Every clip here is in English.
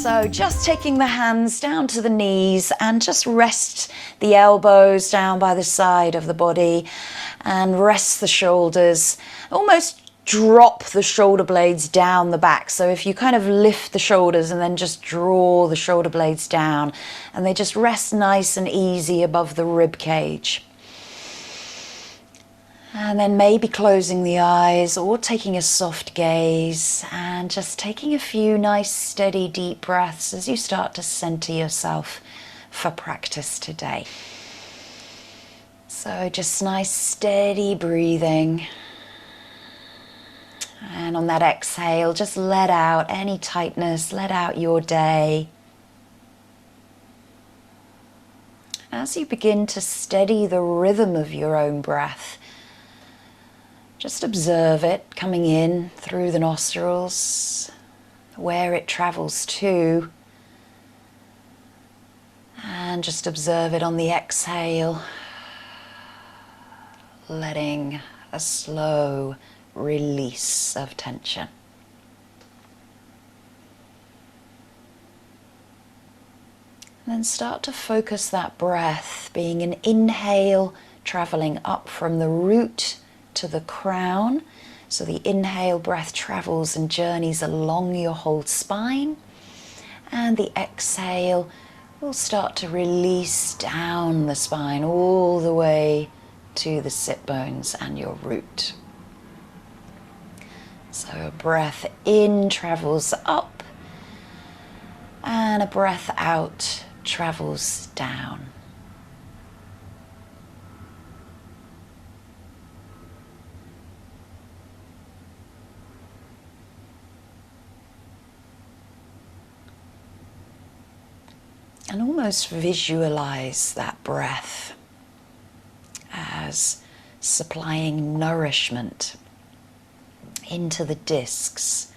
So just taking the hands down to the knees and just rest the elbows down by the side of the body and rest the shoulders. Almost drop the shoulder blades down the back. So if you kind of lift the shoulders and then just draw the shoulder blades down and they just rest nice and easy above the rib cage. And then maybe closing the eyes or taking a soft gaze and just taking a few nice, steady, deep breaths as you start to center yourself for practice today. So just nice, steady breathing. And on that exhale, just let out any tightness, let out your day. As you begin to steady the rhythm of your own breath, just observe it coming in through the nostrils, where it travels to, and just observe it on the exhale, letting a slow release of tension. And then start to focus that breath being an inhale traveling up from the root to the crown. So the inhale breath travels and journeys along your whole spine, and the exhale will start to release down the spine all the way to the sit bones and your root. So a breath in travels up and a breath out travels down. And almost visualize that breath as supplying nourishment into the discs,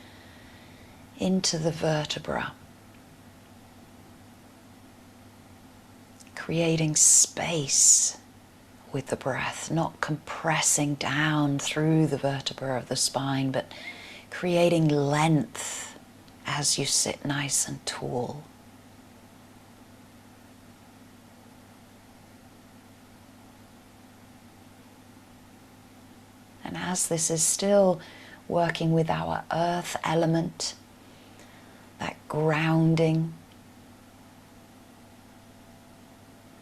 into the vertebra, creating space with the breath, not compressing down through the vertebra of the spine, but creating length as you sit nice and tall. And as this is still working with our earth element, that grounding,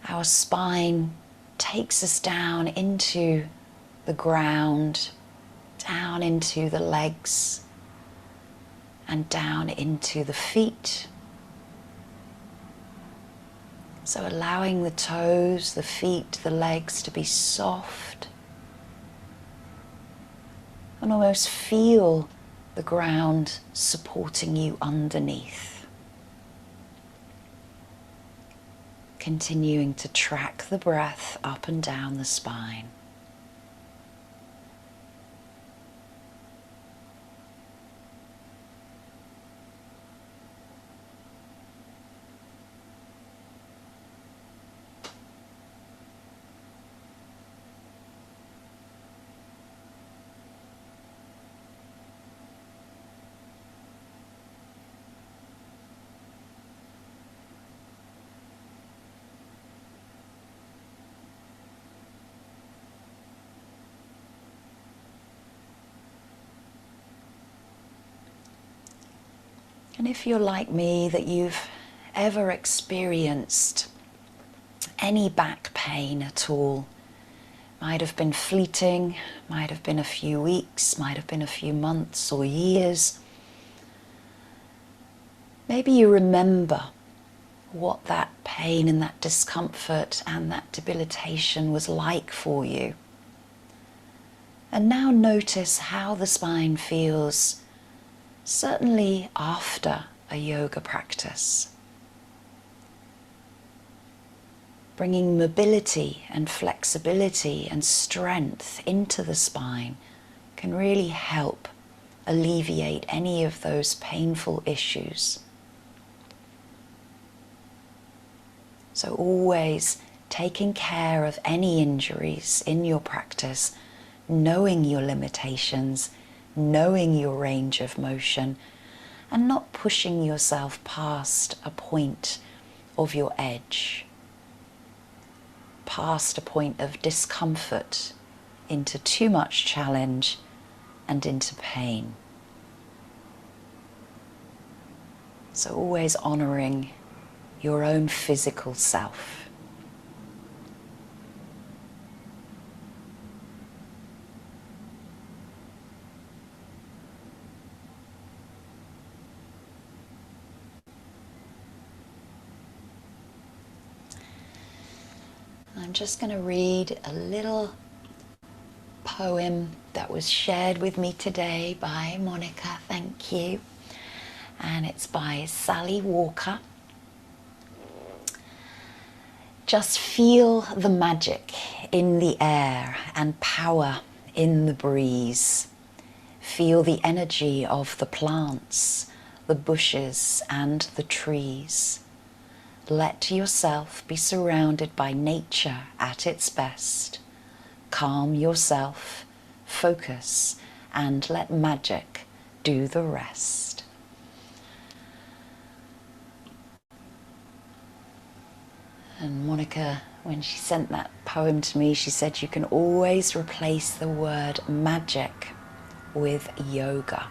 our spine takes us down into the ground, down into the legs, and down into the feet. So allowing the toes, the feet, the legs to be soft, and almost feel the ground supporting you underneath. Continuing to track the breath up and down the spine. And if you're like me, that you've ever experienced any back pain at all, might have been fleeting, might have been a few weeks, might have been a few months or years, maybe you remember what that pain and that discomfort and that debilitation was like for you. And now notice how the spine feels, certainly after a yoga practice. Bringing mobility and flexibility and strength into the spine can really help alleviate any of those painful issues. So always taking care of any injuries in your practice, knowing your limitations, knowing your range of motion, and not pushing yourself past a point of your edge, past a point of discomfort into too much challenge and into pain. So always honouring your own physical self. I'm just going to read a little poem that was shared with me today by Monica, thank you. And it's by Sally Walker. Just feel the magic in the air and power in the breeze. Feel the energy of the plants, the bushes and the trees. Let yourself be surrounded by nature at its best. Calm yourself, focus, and let magic do the rest. And Monica, when she sent that poem to me, she said you can always replace the word magic with yoga.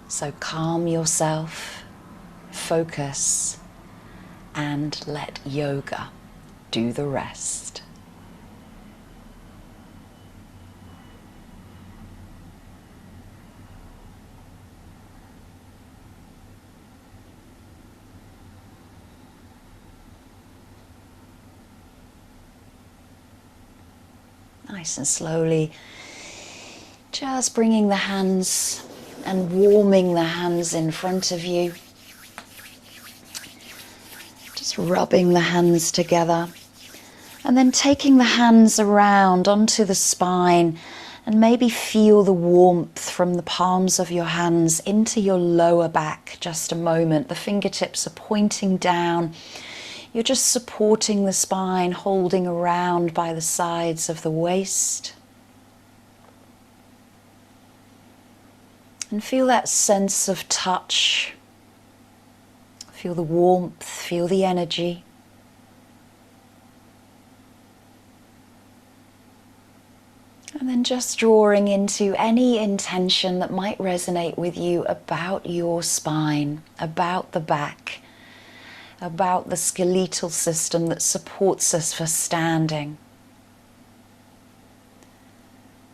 So calm yourself, focus, and let yoga do the rest. Nice and slowly, just bringing the hands and warming the hands in front of you. Just rubbing the hands together and then taking the hands around onto the spine and maybe feel the warmth from the palms of your hands into your lower back. Just a moment. The fingertips are pointing down. You're just supporting the spine, holding around by the sides of the waist. And feel that sense of touch. Feel the warmth, feel the energy. And then just drawing into any intention that might resonate with you about your spine, about the back, about the skeletal system that supports us for standing.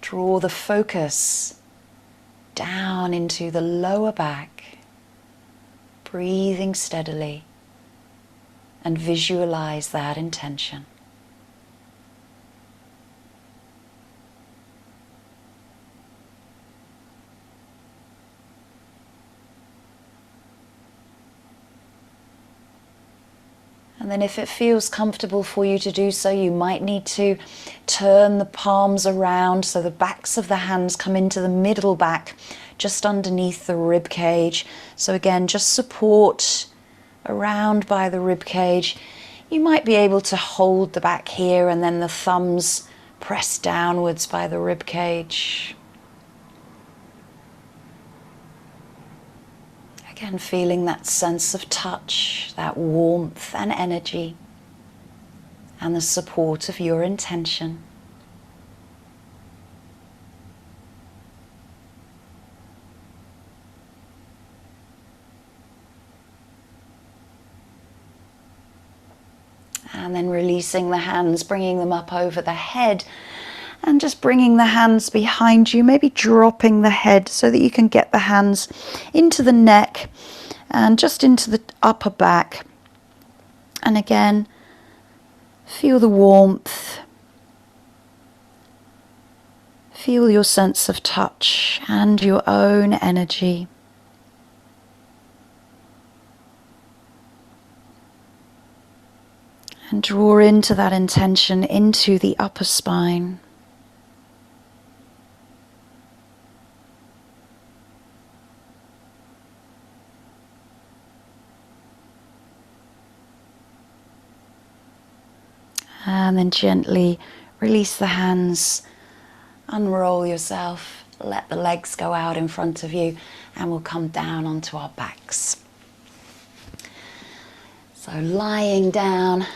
Draw the focus down into the lower back, breathing steadily, and visualize that intention. And then if it feels comfortable for you to do so, you might need to turn the palms around so the backs of the hands come into the middle back, just underneath the rib cage. So again, just support around by the rib cage. You might be able to hold the back here and then the thumbs press downwards by the rib cage. Again, feeling that sense of touch, that warmth and energy, and the support of your intention. And then releasing the hands, bringing them up over the head, and just bringing the hands behind you, maybe dropping the head so that you can get the hands into the neck and just into the upper back. And again, feel the warmth, feel your sense of touch and your own energy. And draw into that intention into the upper spine. And then gently release the hands, unroll yourself, let the legs go out in front of you, and we'll come down onto our backs. So lying down,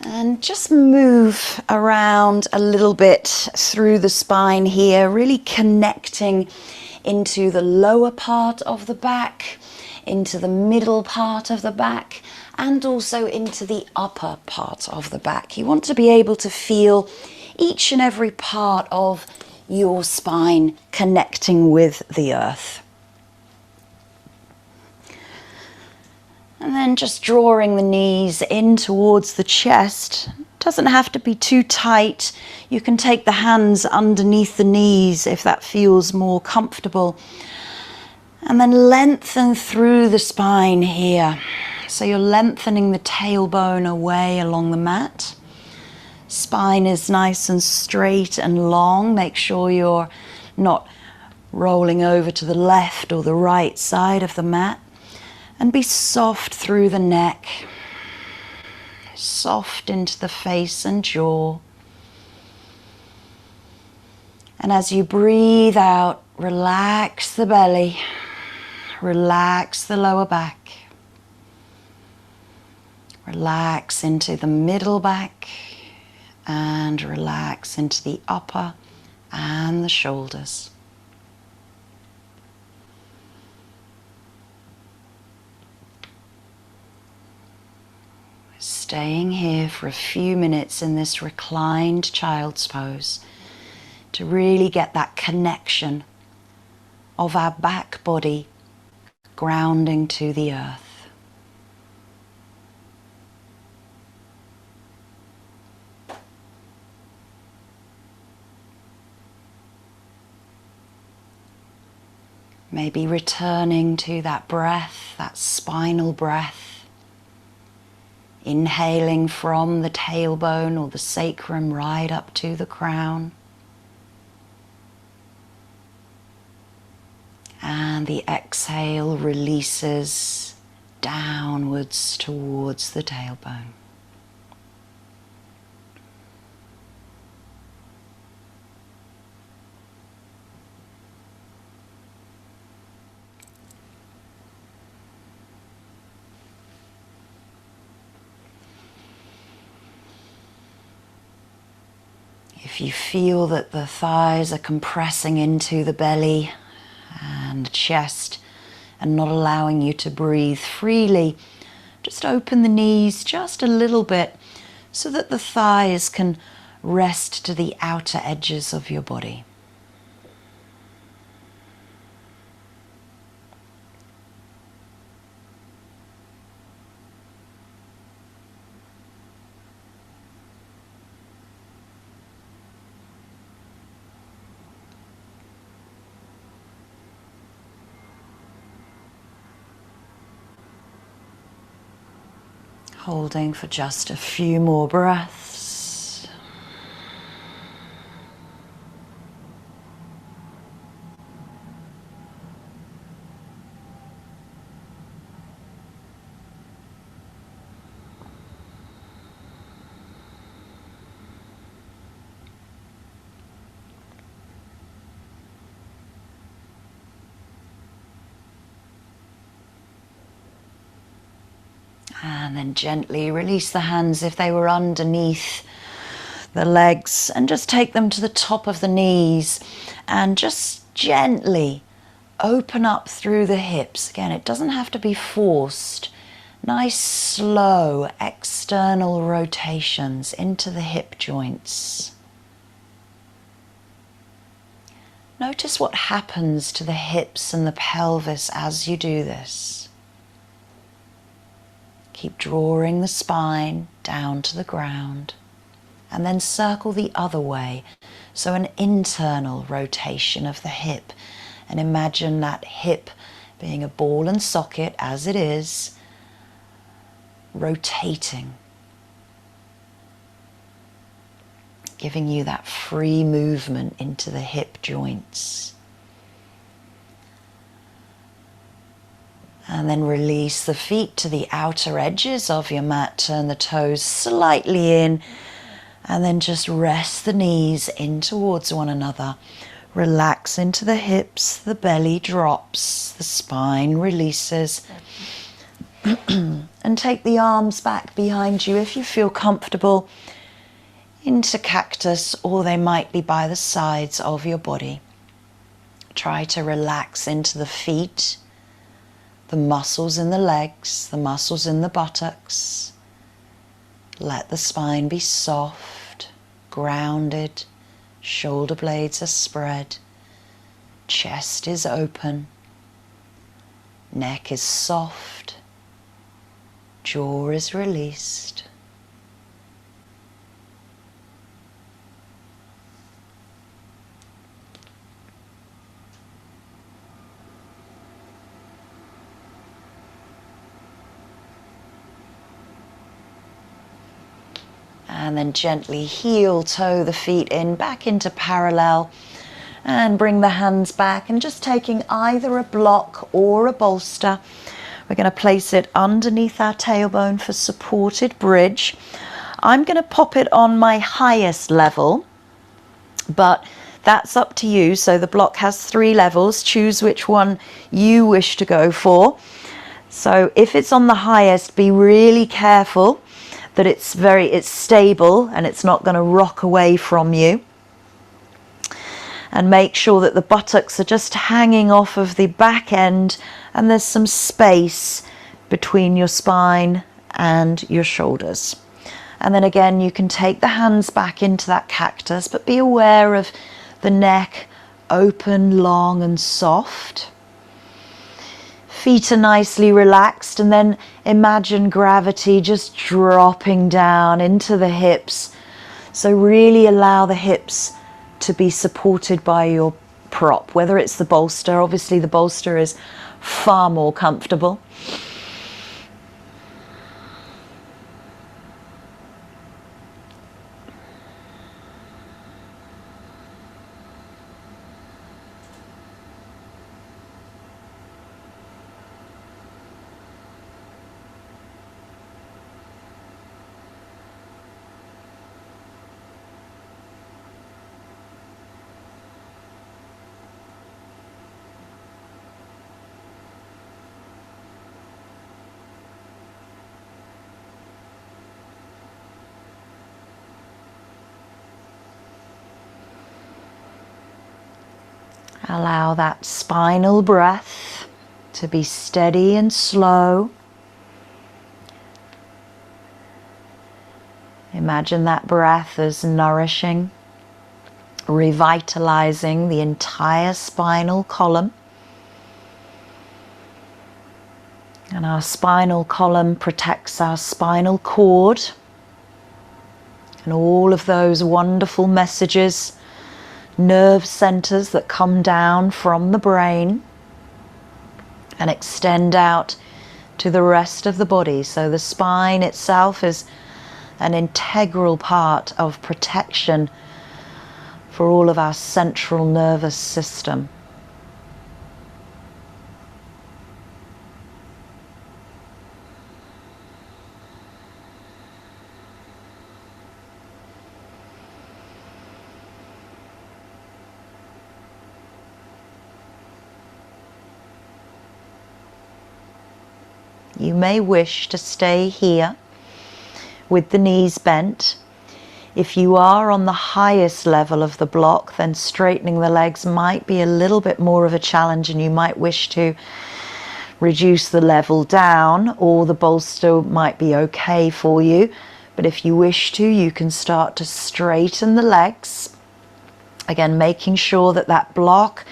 and just move around a little bit through the spine here, really connecting into the lower part of the back, into the middle part of the back, and also into the upper part of the back. You want to be able to feel each and every part of your spine connecting with the earth. And then just drawing the knees in towards the chest. Doesn't have to be too tight. You can take the hands underneath the knees if that feels more comfortable. And then lengthen through the spine here. So you're lengthening the tailbone away along the mat. Spine is nice and straight and long. Make sure you're not rolling over to the left or the right side of the mat. And be soft through the neck, soft into the face and jaw. And as you breathe out, relax the belly, relax the lower back, relax into the middle back, and relax into the upper and the shoulders. Staying here for a few minutes in this reclined child's pose to really get that connection of our back body grounding to the earth. Maybe returning to that breath, that spinal breath. Inhaling from the tailbone or the sacrum right up to the crown. And the exhale releases downwards towards the tailbone. If you feel that the thighs are compressing into the belly and chest and not allowing you to breathe freely, just open the knees just a little bit so that the thighs can rest to the outer edges of your body. Holding for just a few more breaths. And then gently release the hands if they were underneath the legs, and just take them to the top of the knees and just gently open up through the hips. Again, it doesn't have to be forced. Nice slow external rotations into the hip joints. Notice what happens to the hips and the pelvis as you do this. Keep drawing the spine down to the ground, and then circle the other way. So an internal rotation of the hip, and imagine that hip being a ball and socket as it is, rotating, giving you that free movement into the hip joints. And then release the feet to the outer edges of your mat. Turn the toes slightly in And then just rest the knees in towards one another. Relax into the hips, the belly drops, the spine releases. And take the arms back behind you if you feel comfortable, into cactus, or they might be by the sides of your body. Try to relax into the feet, the muscles in the legs, the muscles in the buttocks. Let the spine be soft, grounded, shoulder blades are spread, chest is open, neck is soft, jaw is released. And then gently heel toe the feet in, back into parallel, and bring the hands back, and just taking either a block or a bolster, we're going to place it underneath our tailbone for supported bridge. I'm going to pop it on my highest level, but that's up to you. So the block has 3 levels. Choose which one you wish to go for. So if it's on the highest, be really careful that it's stable and it's not going to rock away from you. And make sure that the buttocks are just hanging off of the back end and there's some space between your spine and your shoulders. And then again, you can take the hands back into that cactus, but be aware of the neck open, long and soft. Feet are nicely relaxed, and then imagine gravity just dropping down into the hips. So really allow the hips to be supported by your prop, whether it's the bolster. Obviously the bolster is far more comfortable. Allow that spinal breath to be steady and slow. Imagine that breath as nourishing, revitalizing the entire spinal column. And our spinal column protects our spinal cord and all of those wonderful messages, nerve centers that come down from the brain and extend out to the rest of the body. So the spine itself is an integral part of protection for all of our central nervous system. You may wish to stay here with the knees bent. If you are on the highest level of the block, then straightening the legs might be a little bit more of a challenge, and you might wish to reduce the level down, or the bolster might be okay for you. But if you wish to, you can start to straighten the legs. Again, making sure that that block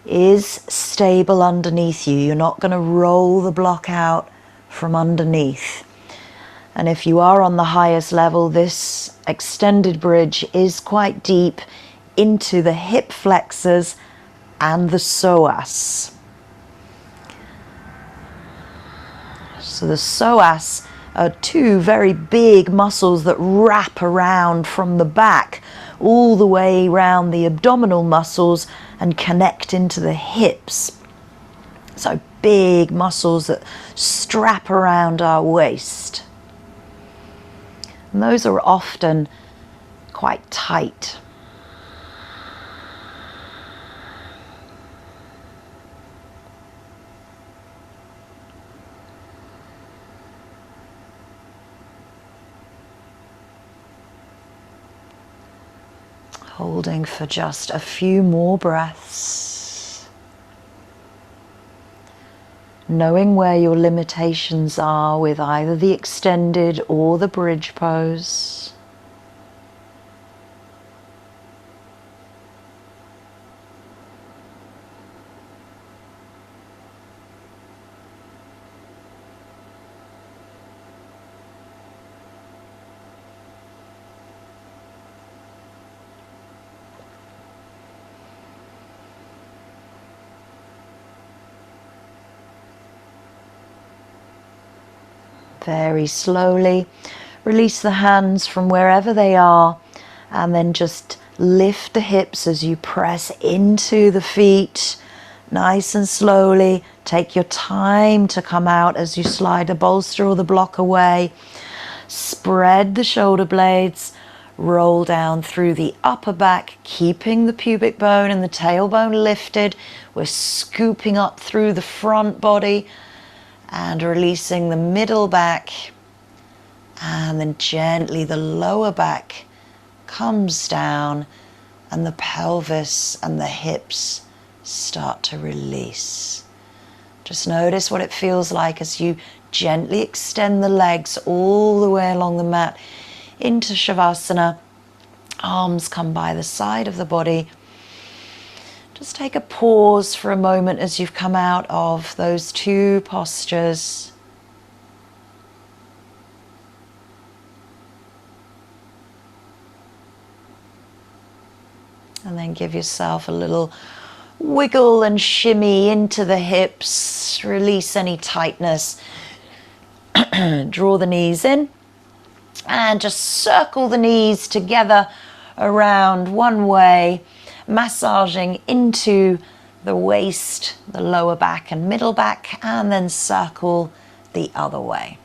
is stable underneath you. You're not going to roll the block out from underneath. And if you are on the highest level, this extended bridge is quite deep into the hip flexors and the psoas. So the psoas are 2 very big muscles that wrap around from the back all the way around the abdominal muscles and connect into the hips. So big muscles that strap around our waist. And those are often quite tight. Holding for just a few more breaths. Knowing where your limitations are with either the extended or the bridge pose. Very slowly release the hands from wherever they are, and then just lift the hips as you press into the feet. Nice and slowly. Take your time to come out as you slide the bolster or the block away. Spread the shoulder blades. Roll down through the upper back, keeping the pubic bone and the tailbone lifted. We're scooping up through the front body and releasing the middle back, and then gently the lower back comes down and the pelvis and the hips start to release. Just notice what it feels like as you gently extend the legs all the way along the mat into Shavasana. Arms come by the side of the body. Just take a pause for a moment as you've come out of those two postures. And then give yourself a little wiggle and shimmy into the hips. Release any tightness. Draw the knees in and just circle the knees together around one way, massaging into the waist, the lower back and middle back, and then circle the other way.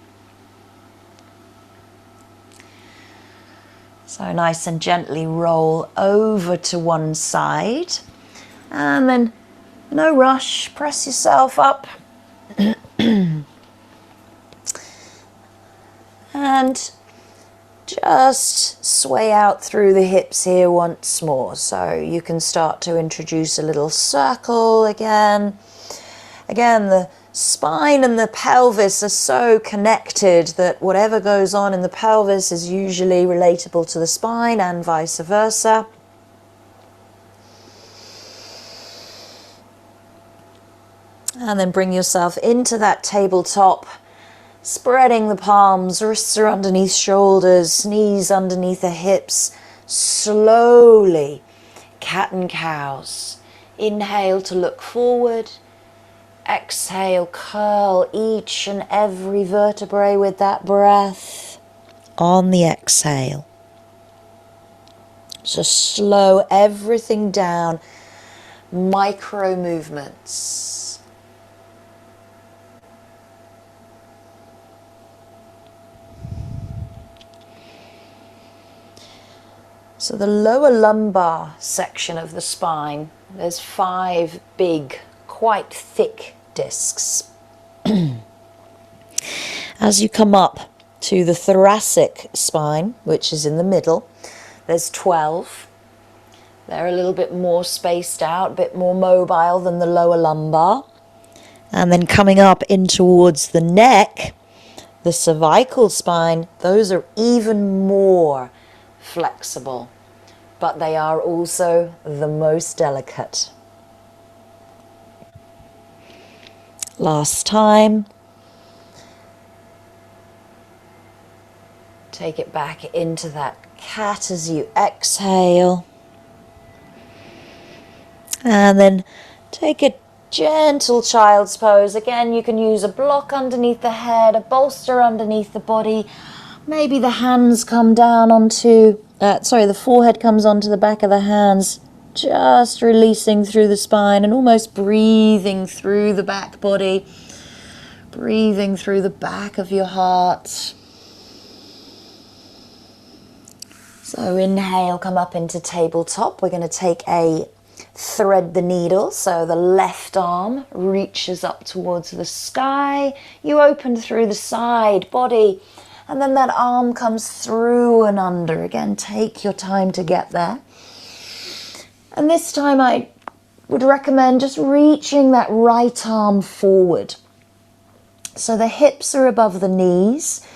So nice and gently roll over to one side, and then no rush, press yourself up and just sway out through the hips here once more. So you can start to introduce a little circle again. Again, the spine and the pelvis are so connected that whatever goes on in the pelvis is usually relatable to the spine and vice versa. And then bring yourself into that tabletop, spreading the palms, wrists are underneath shoulders, knees underneath the hips. Slowly, cat and cows. Inhale to look forward. Exhale, curl each and every vertebrae with that breath. On the exhale. So slow everything down. Micro movements. So the lower lumbar section of the spine, there's 5 big, quite thick discs. As you come up to the thoracic spine, which is in the middle, there's 12. They're a little bit more spaced out, a bit more mobile than the lower lumbar. And then coming up in towards the neck, the cervical spine, those are even more flexible, but they are also the most delicate. Last time. Take it back into that cat as you exhale. And then take a gentle child's pose. Again, you can use a block underneath the head, a bolster underneath the body. Maybe the hands come down onto, the forehead comes onto the back of the hands, just releasing through the spine and almost breathing through the back body, breathing through the back of your heart. So inhale, come up into tabletop. We're going to take a thread the needle. So the left arm reaches up towards the sky. You open through the side body, and then that arm comes through and under. Again, take your time to get there. And this time I would recommend just reaching that right arm forward. So the hips are above the knees.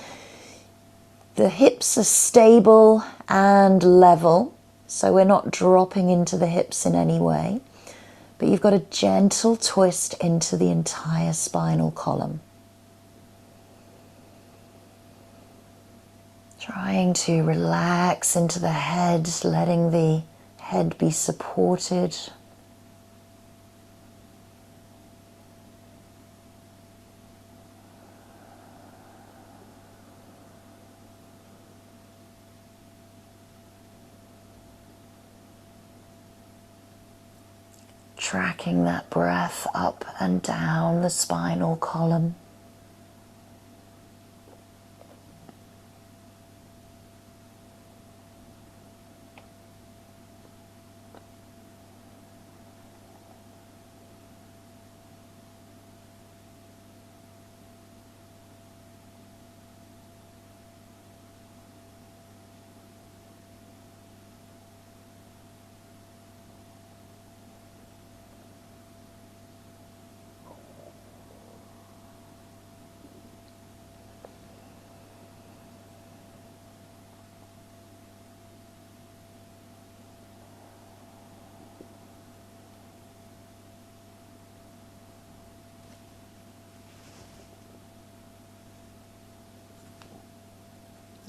The hips are stable and level, so we're not dropping into the hips in any way, but you've got a gentle twist into the entire spinal column. Trying to relax into the head, letting the head be supported. Tracking that breath up and down the spinal column.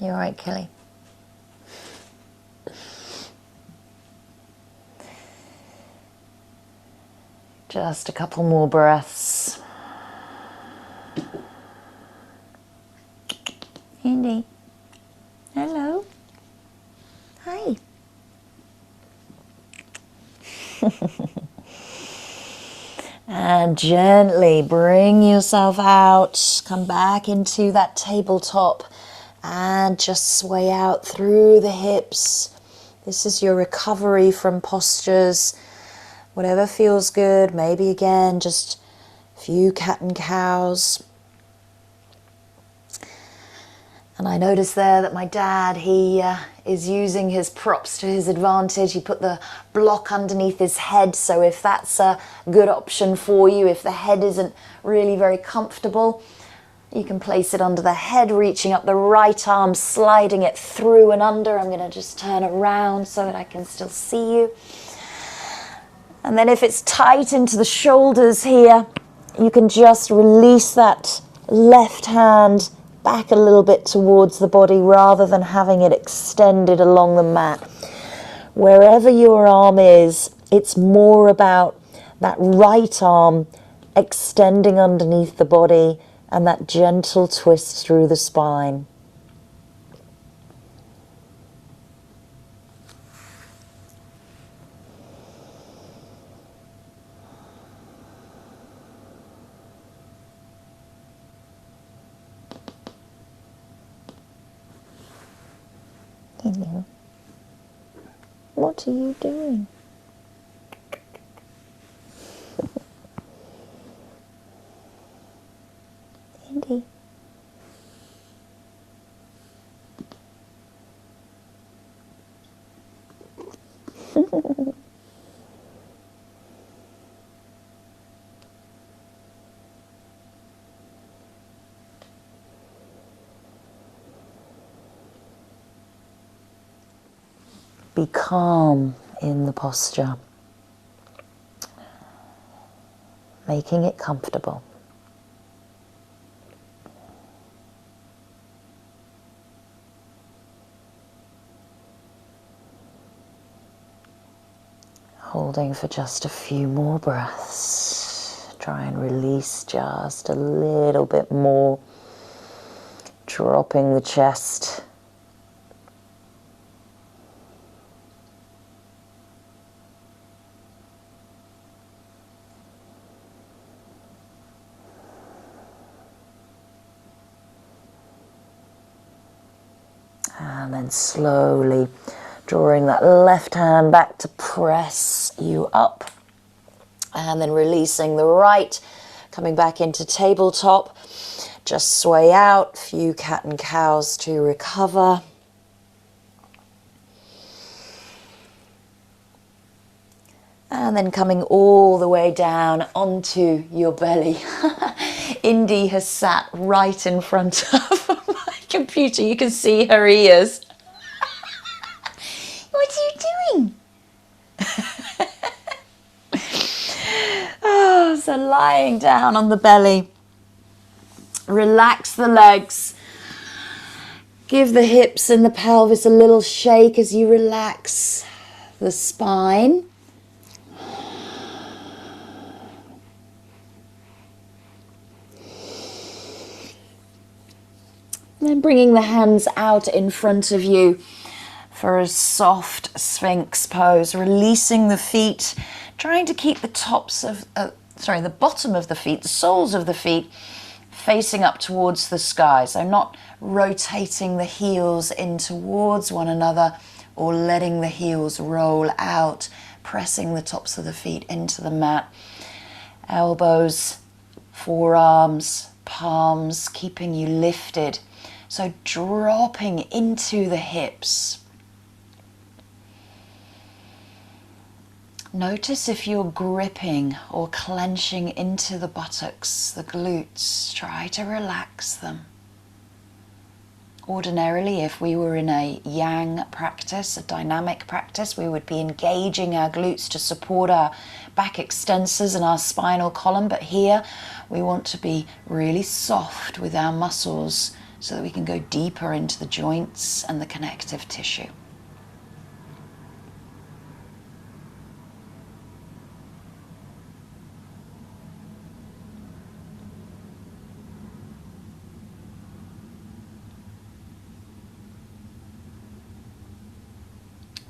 You all right, Kelly? Just a couple more breaths. Andy. Hello. Hi. And gently bring yourself out. Come back into that tabletop and just sway out through the hips. This is your recovery from postures. Whatever feels good. Maybe again, just a few cat and cows. And I noticed there that my dad, he is using his props to his advantage. He put the block underneath his head, so if that's a good option for you, if the head isn't really very comfortable, you can place it under the head, reaching up the right arm, sliding it through and under. I'm going to just turn around so that I can still see you. And then if it's tight into the shoulders here, you can just release that left hand back a little bit towards the body rather than having it extended along the mat. Wherever your arm is, it's more about that right arm extending underneath the body and that gentle twist through the spine. Hello. What are you doing? Andy. Be calm in the posture, making it comfortable. Holding for just a few more breaths. Try and release just a little bit more, dropping the chest. And then slowly drawing that left hand back to press you up. And then releasing the right, coming back into tabletop. Just sway out, few cat and cows to recover. And then coming all the way down onto your belly. Indy has sat right in front of my computer. You can see her ears. What are you doing? Oh, so lying down on the belly. Relax the legs. Give the hips and the pelvis a little shake as you relax the spine. Then bringing the hands out in front of you for a soft Sphinx pose, releasing the feet, trying to keep the the bottom of the feet, the soles of the feet, facing up towards the sky. So not rotating the heels in towards one another or letting the heels roll out, pressing the tops of the feet into the mat. Elbows, forearms, palms, keeping you lifted. So dropping into the hips. Notice if you're gripping or clenching into the buttocks, the glutes. Try to relax them. Ordinarily, if we were in a yang practice, a dynamic practice, we would be engaging our glutes to support our back extensors and our spinal column. But here, we want to be really soft with our muscles so that we can go deeper into the joints and the connective tissue.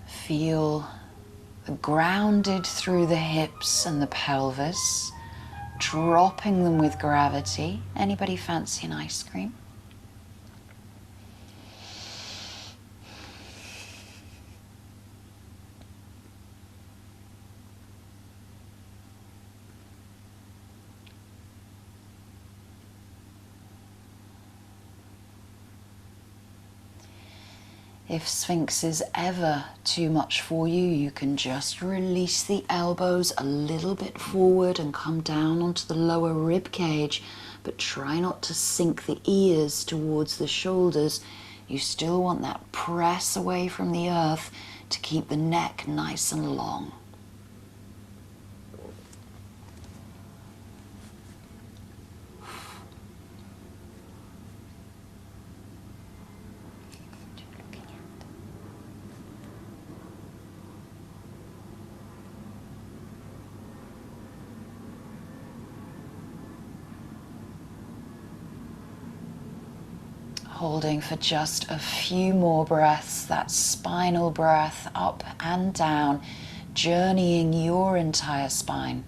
Feel grounded through the hips and the pelvis, dropping them with gravity. Anybody fancy an ice cream? If Sphinx is ever too much for you, you can just release the elbows a little bit forward and come down onto the lower rib cage, but try not to sink the ears towards the shoulders. You still want that press away from the earth to keep the neck nice and long. Holding for just a few more breaths, that spinal breath up and down, journeying your entire spine.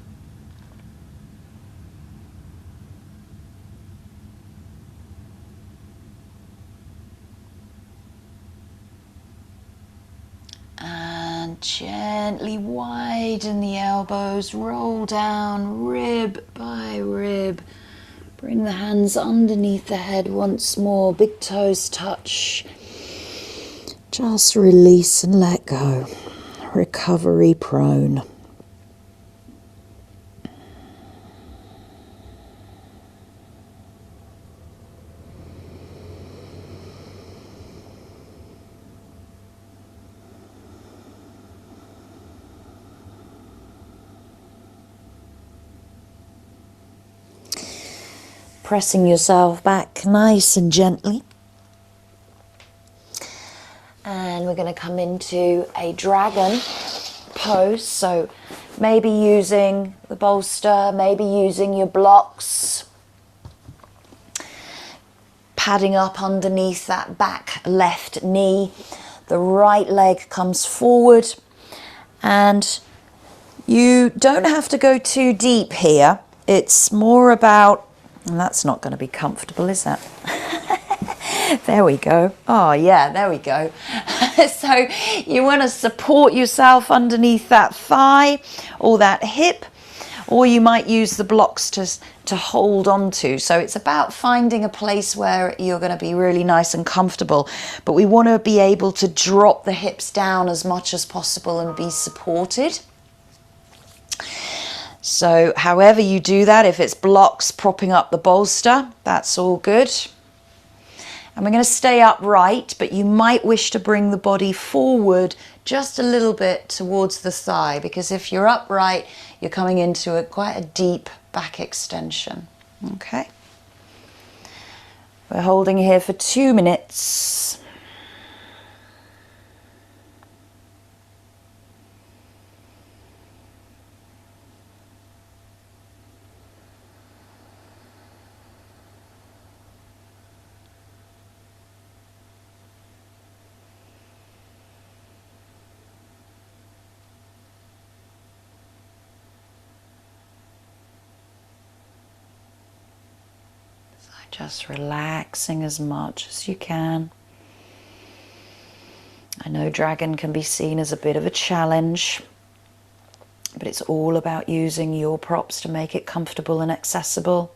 And gently widen the elbows, roll down rib by rib. Bring the hands underneath the head once more, big toes touch. Just release and let go. Recovery prone. Pressing yourself back nice and gently. And we're going to come into a dragon pose. So maybe using the bolster, maybe using your blocks. Padding up underneath that back left knee. The right leg comes forward. And you don't have to go too deep here. It's more about, and that's not going to be comfortable, is that? There we go. Oh yeah, there we go. So you want to support yourself underneath that thigh or that hip, or you might use the blocks to hold on to. So it's about finding a place where you're going to be really nice and comfortable, but we want to be able to drop the hips down as much as possible and be supported. So however you do that, if it's blocks propping up the bolster, that's all good. And we're going to stay upright, but you might wish to bring the body forward just a little bit towards the thigh, because if you're upright, you're coming into quite a deep back extension. Okay. We're holding here for 2 minutes. Just relaxing as much as you can. I know dragon can be seen as a bit of a challenge, but it's all about using your props to make it comfortable and accessible.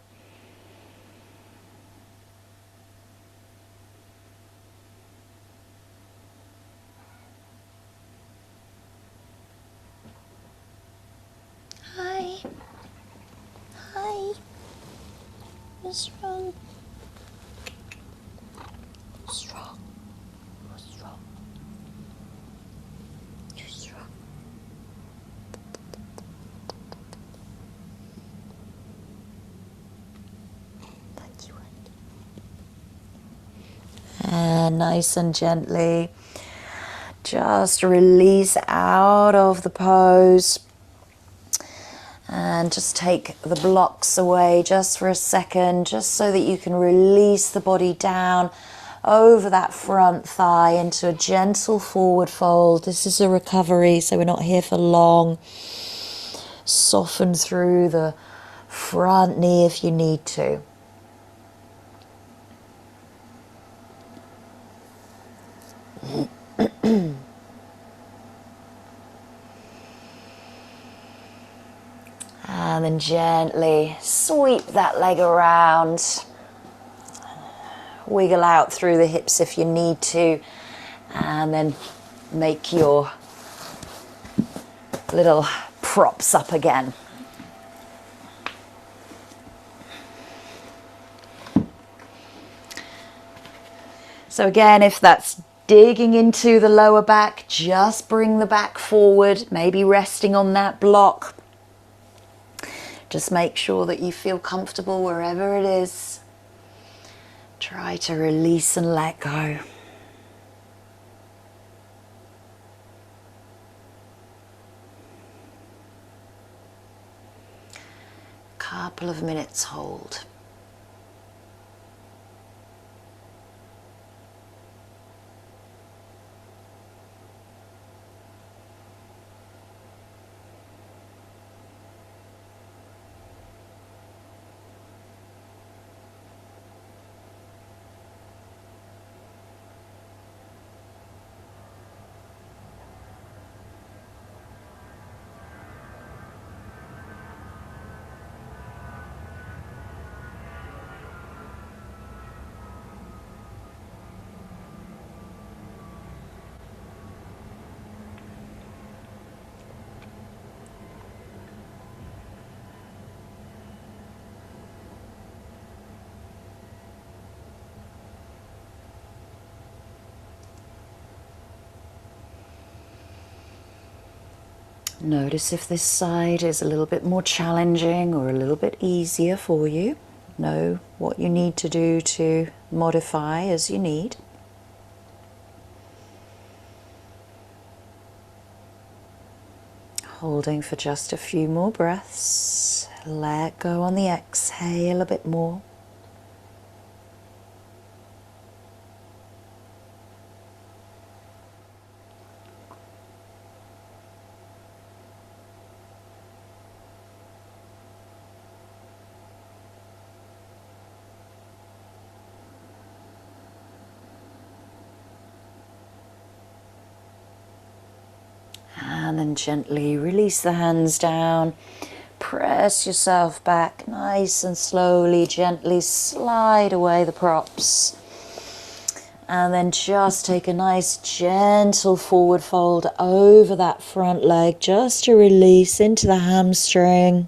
Hi. Hi. What's wrong? What's wrong? What's wrong? What's wrong? Thank you. And nice and gently, just release out of the pose. And just take the blocks away just for a second, just so that you can release the body down over that front thigh into a gentle forward fold. This is a recovery, so we're not here for long. Soften through the front knee if you need to. And then gently sweep that leg around. Wiggle out through the hips if you need to. And then make your little props up again. So again, if that's digging into the lower back, just bring the back forward, maybe resting on that block. Just make sure that you feel comfortable wherever it is. Try to release and let go. Couple of minutes hold. Notice if this side is a little bit more challenging or a little bit easier for you. Know what you need to do to modify as you need. Holding for just a few more breaths. Let go on the exhale a bit more. And then gently release the hands down. Press yourself back nice and slowly, gently slide away the props. And then just take a nice gentle forward fold over that front leg just to release into the hamstring.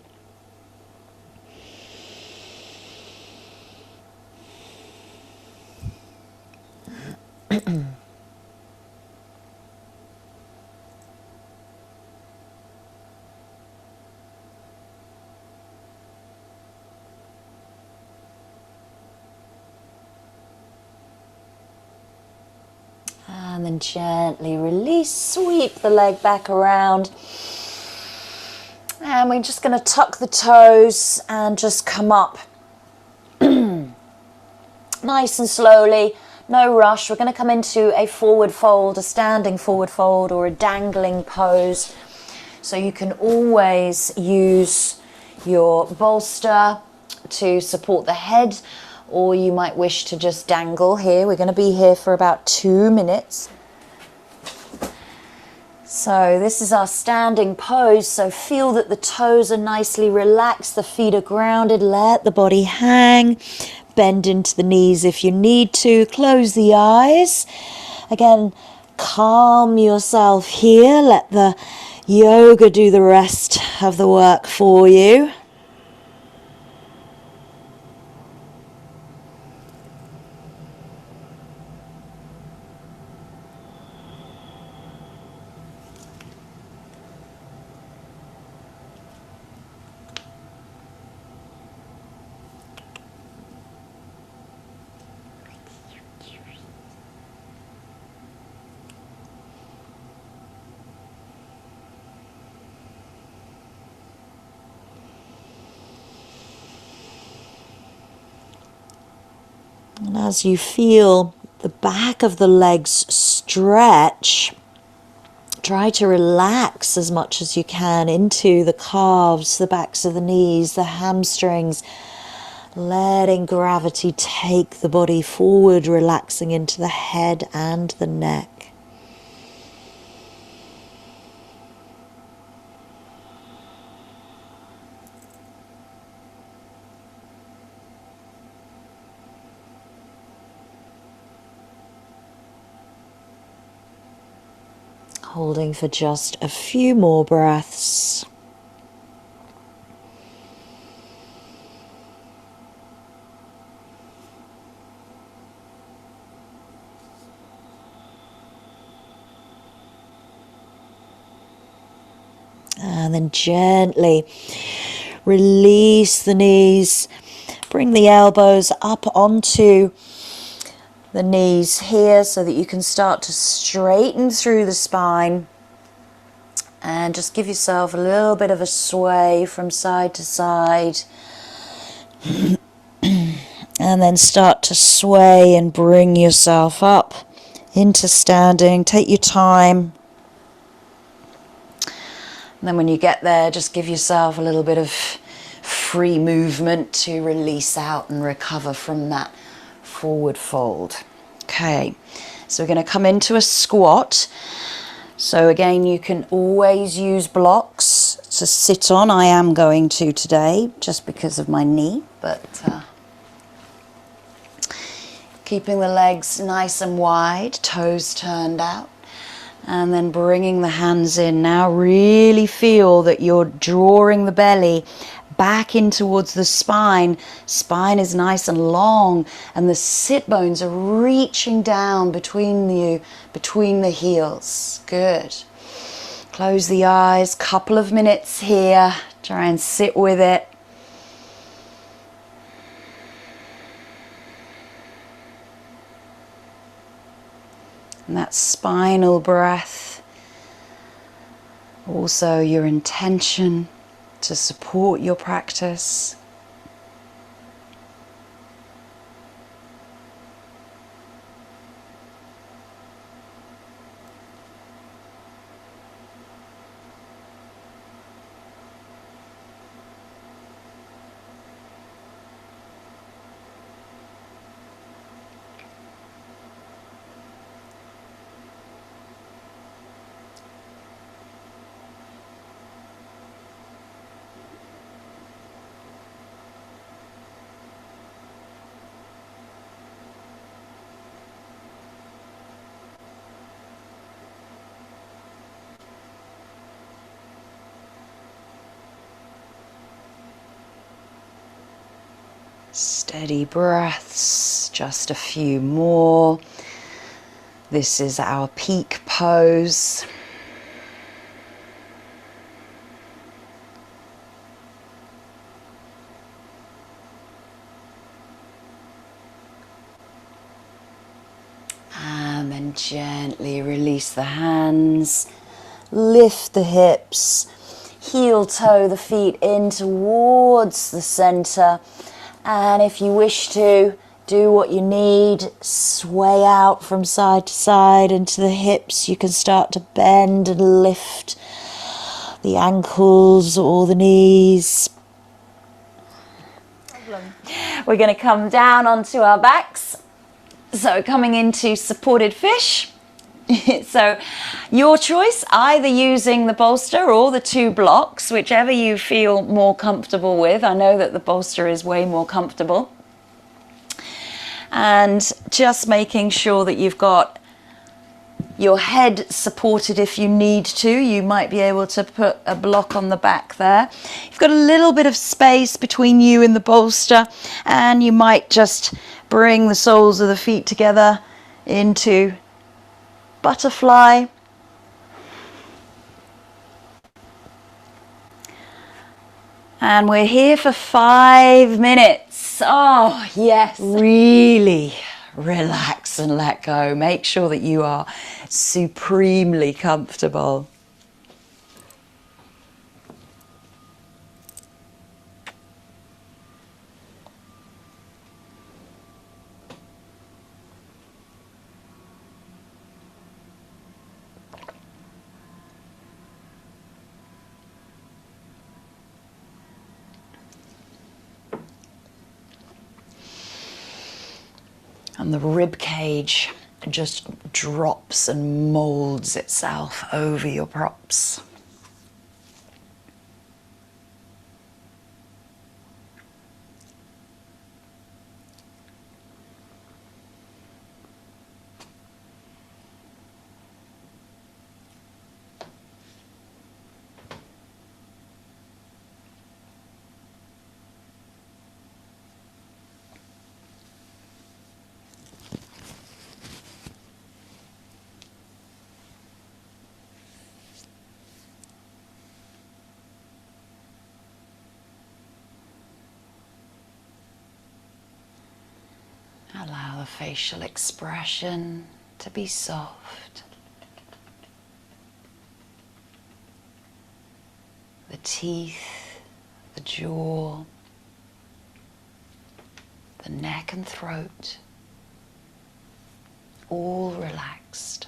And then gently release, sweep the leg back around. And we're just going to tuck the toes and just come up. Nice and slowly, no rush. We're going to come into a forward fold, a standing forward fold or a dangling pose. So you can always use your bolster to support the head, or you might wish to just dangle here. We're going to be here for about 2 minutes. So this is our standing pose. So feel that the toes are nicely relaxed, the feet are grounded, let the body hang. Bend into the knees if you need to. Close the eyes. Again, calm yourself here. Let the yoga do the rest of the work for you. And as you feel the back of the legs stretch, try to relax as much as you can into the calves, the backs of the knees, the hamstrings, letting gravity take the body forward, relaxing into the head and the neck. Holding for just a few more breaths. And then gently release the knees. Bring the elbows up onto the knees here so that you can start to straighten through the spine. And just give yourself a little bit of a sway from side to side. And then start to sway and bring yourself up into standing. Take your time. And then when you get there, just give yourself a little bit of free movement to release out and recover from that forward fold. Okay, so we're going to come into a squat. So again, you can always use blocks to sit on. I am going to today just because of my knee, but keeping the legs nice and wide, toes turned out. And then bringing the hands in. Now really feel that you're drawing the belly back in towards the spine. Spine is nice and long, and the sit bones are reaching down between the heels. Good. Close the eyes. Couple of minutes here. Try and sit with it. And that spinal breath, also your intention to support your practice. Steady breaths, just a few more. This is our peak pose. And then gently release the hands, lift the hips, heel toe the feet in towards the center. And if you wish to, do what you need, sway out from side to side into the hips. You can start to bend and lift the ankles or the knees. We're going to come down onto our backs. So coming into supported fish. So your choice, either using the bolster or the two blocks, whichever you feel more comfortable with. I know that the bolster is way more comfortable. And just making sure that you've got your head supported if you need to. You might be able to put a block on the back there. You've got a little bit of space between you and the bolster, and you might just bring the soles of the feet together into butterfly. And we're here for 5 minutes. Oh, yes. Really relax and let go. Make sure that you are supremely comfortable. And the rib cage just drops and molds itself over your props. Allow the facial expression to be soft. The teeth, the jaw, the neck and throat, all relaxed.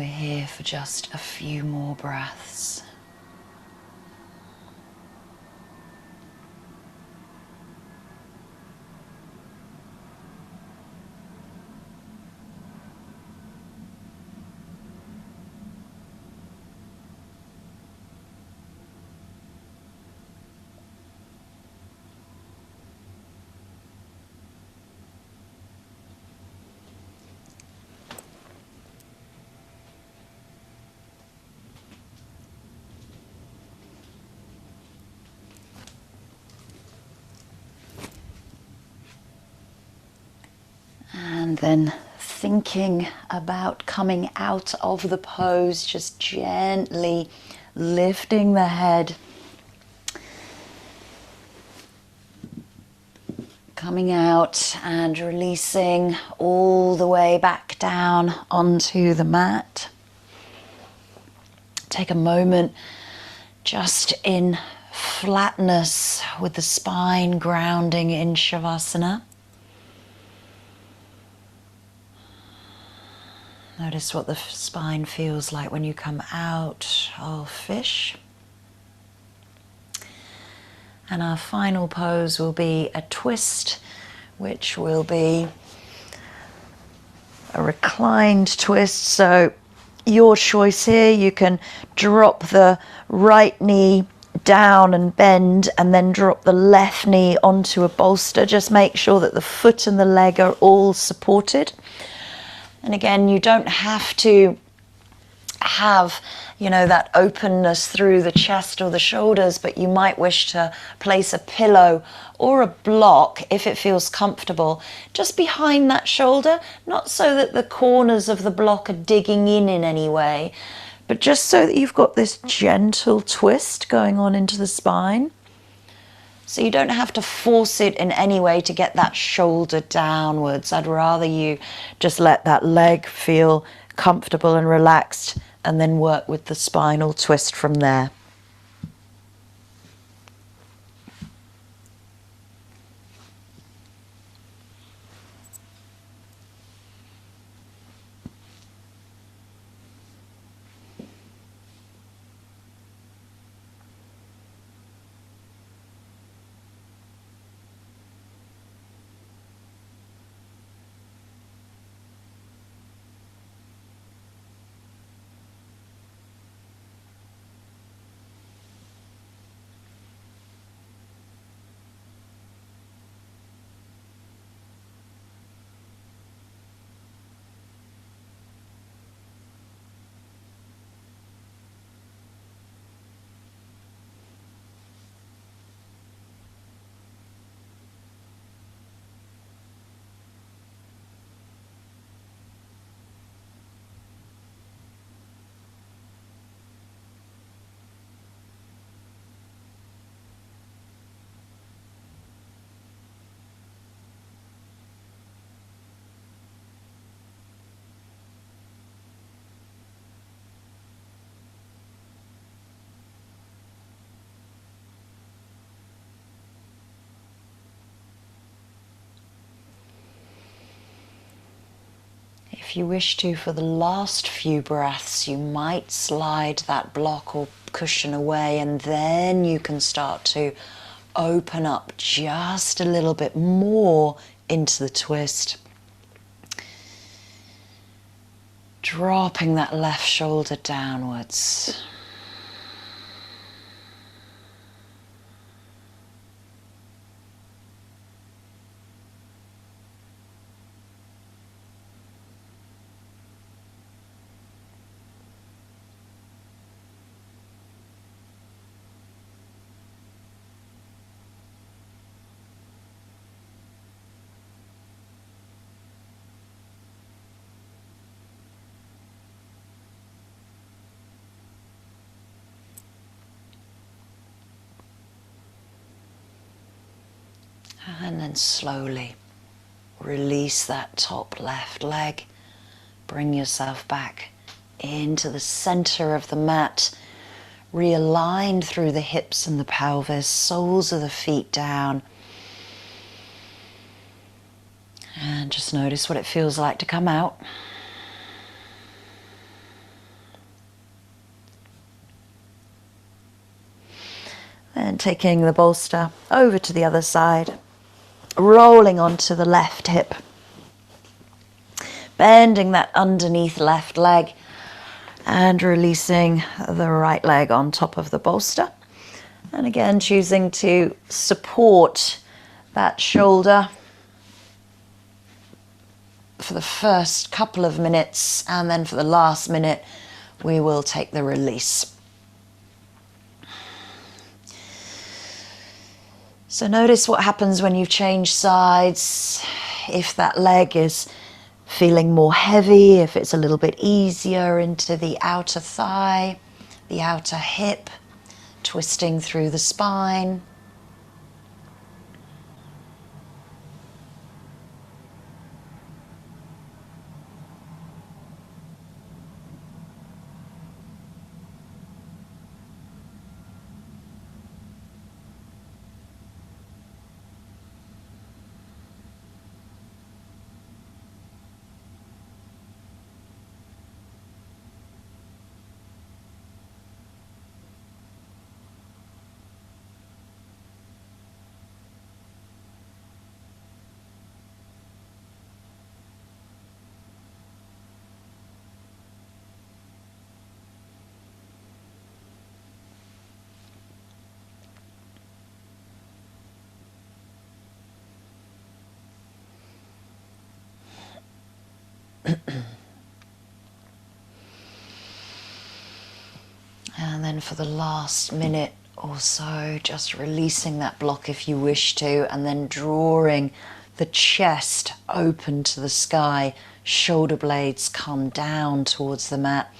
we're here for just a few more breaths. And then thinking about coming out of the pose, just gently lifting the head, coming out and releasing all the way back down onto the mat. Take a moment just in flatness with the spine grounding in Shavasana. Notice what the spine feels like when you come out of fish. And our final pose will be a twist, which will be a reclined twist. So your choice here, you can drop the right knee down and bend, and then drop the left knee onto a bolster. Just make sure that the foot and the leg are all supported. And again, you don't have to have, that openness through the chest or the shoulders, but you might wish to place a pillow or a block, if it feels comfortable, just behind that shoulder, not so that the corners of the block are digging in any way, but just so that you've got this gentle twist going on into the spine. So you don't have to force it in any way to get that shoulder downwards. I'd rather you just let that leg feel comfortable and relaxed, and then work with the spinal twist from there. If you wish to, for the last few breaths, you might slide that block or cushion away, and then you can start to open up just a little bit more into the twist. Dropping that left shoulder downwards. And then slowly release that top left leg. Bring yourself back into the center of the mat. Realign through the hips and the pelvis, soles of the feet down. And just notice what it feels like to come out. taking the bolster over to the other side, rolling onto the left hip, bending that underneath left leg and releasing the right leg on top of the bolster. And again, choosing to support that shoulder for the first couple of minutes, and then for the last minute, we will take the release. So notice what happens when you change sides. If that leg is feeling more heavy, if it's a little bit easier into the outer thigh, the outer hip, twisting through the spine. And then for the last minute or so, just releasing that block if you wish to, and then drawing the chest open to the sky, shoulder blades come down towards the mat.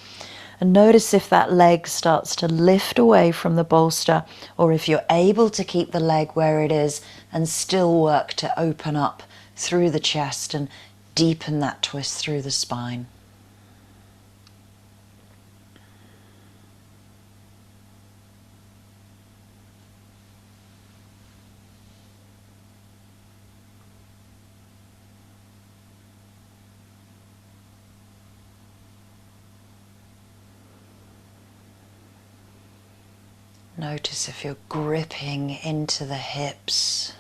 And notice if that leg starts to lift away from the bolster, or if you're able to keep the leg where it is and still work to open up through the chest and deepen that twist through the spine. Notice if you're gripping into the hips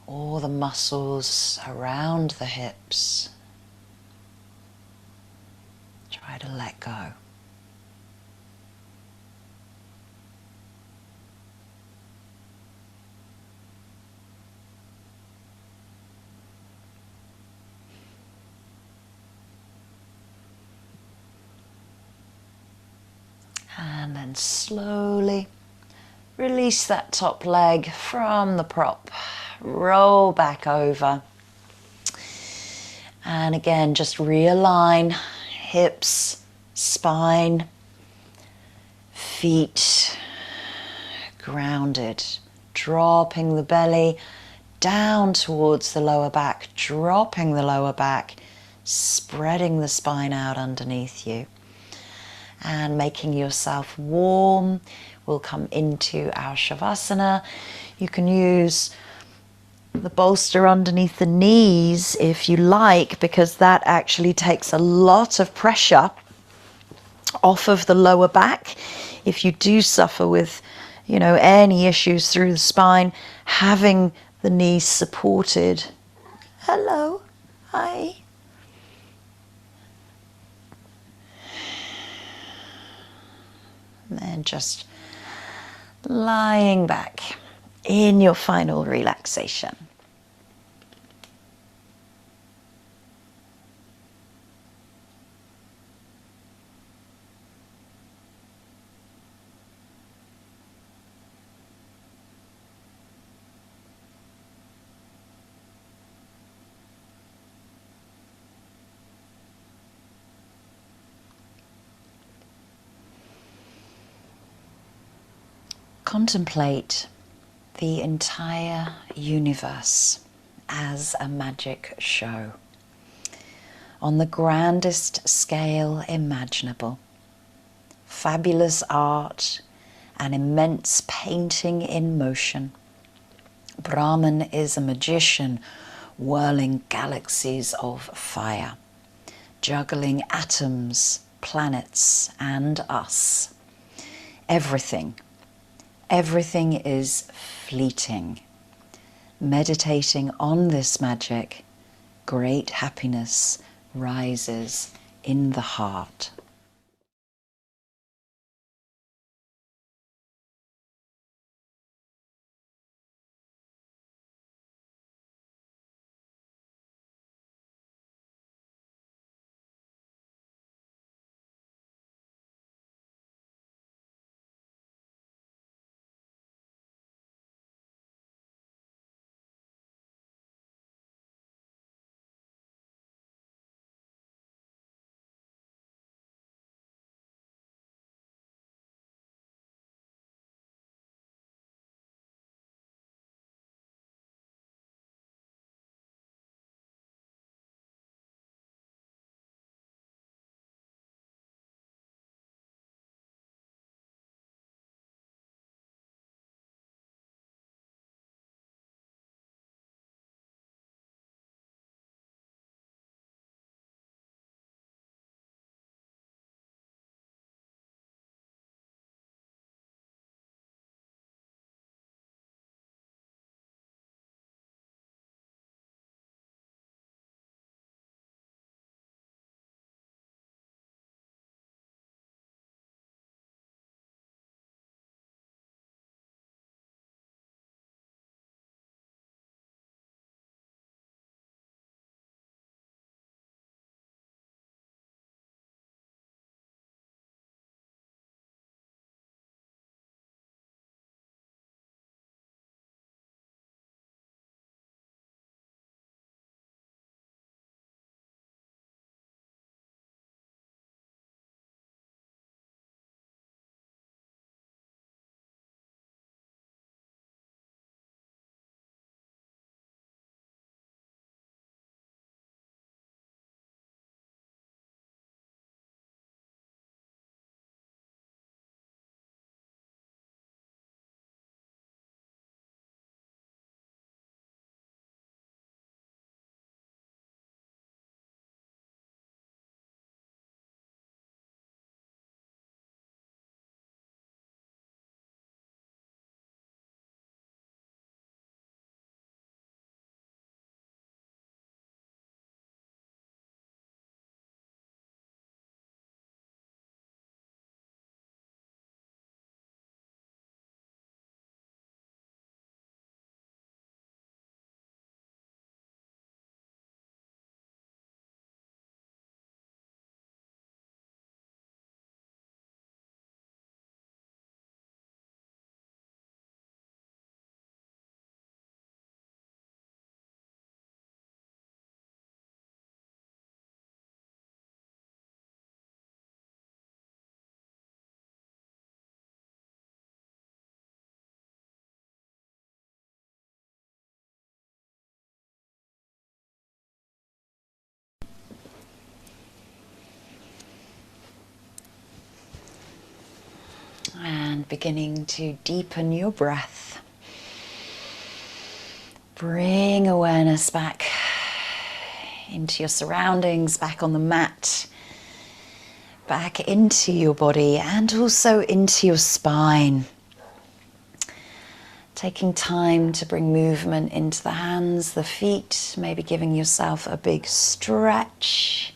or the muscles around the hips. Try to let go. And then slowly release that top leg from the prop. Roll back over. And again, just realign hips, spine, feet grounded. Dropping the belly down towards the lower back, dropping the lower back, spreading the spine out underneath you. And making yourself warm, we'll come into our Shavasana. You can use the bolster underneath the knees if you like, because that actually takes a lot of pressure off of the lower back. If you do suffer with, any issues through the spine, having the knees supported. Hello, hi. And then just lying back in your final relaxation. Contemplate the entire universe as a magic show on the grandest scale imaginable. Fabulous art, an immense painting in motion. Brahman is a magician whirling galaxies of fire, juggling atoms, planets, and us. Everything everything is fleeting. Meditating on this magic, great happiness rises in the heart. And beginning to deepen your breath. Bring awareness back into your surroundings, back on the mat, back into your body and also into your spine. Taking time to bring movement into the hands, the feet, maybe giving yourself a big stretch.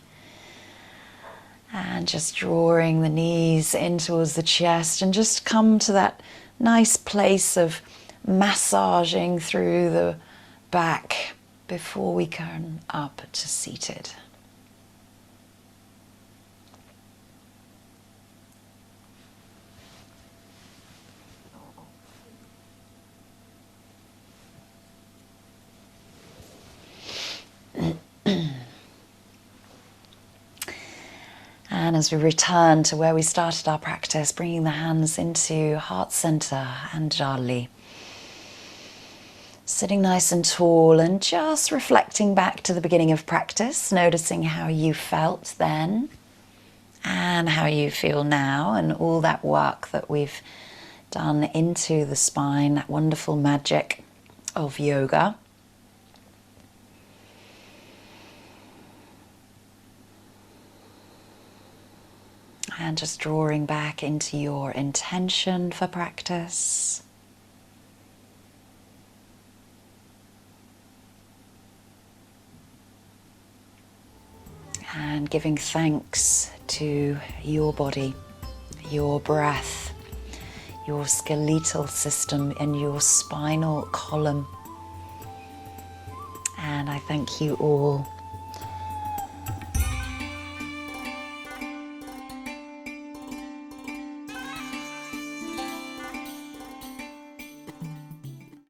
And just drawing the knees in towards the chest and just come to that nice place of massaging through the back before we come up to seated. And as we return to where we started our practice, bringing the hands into heart center and Jali. Sitting nice and tall and just reflecting back to the beginning of practice, noticing how you felt then and how you feel now, and all that work that we've done into the spine, that wonderful magic of yoga. And just drawing back into your intention for practice. and giving thanks to your body, your breath, your skeletal system and your spinal column. And I thank you all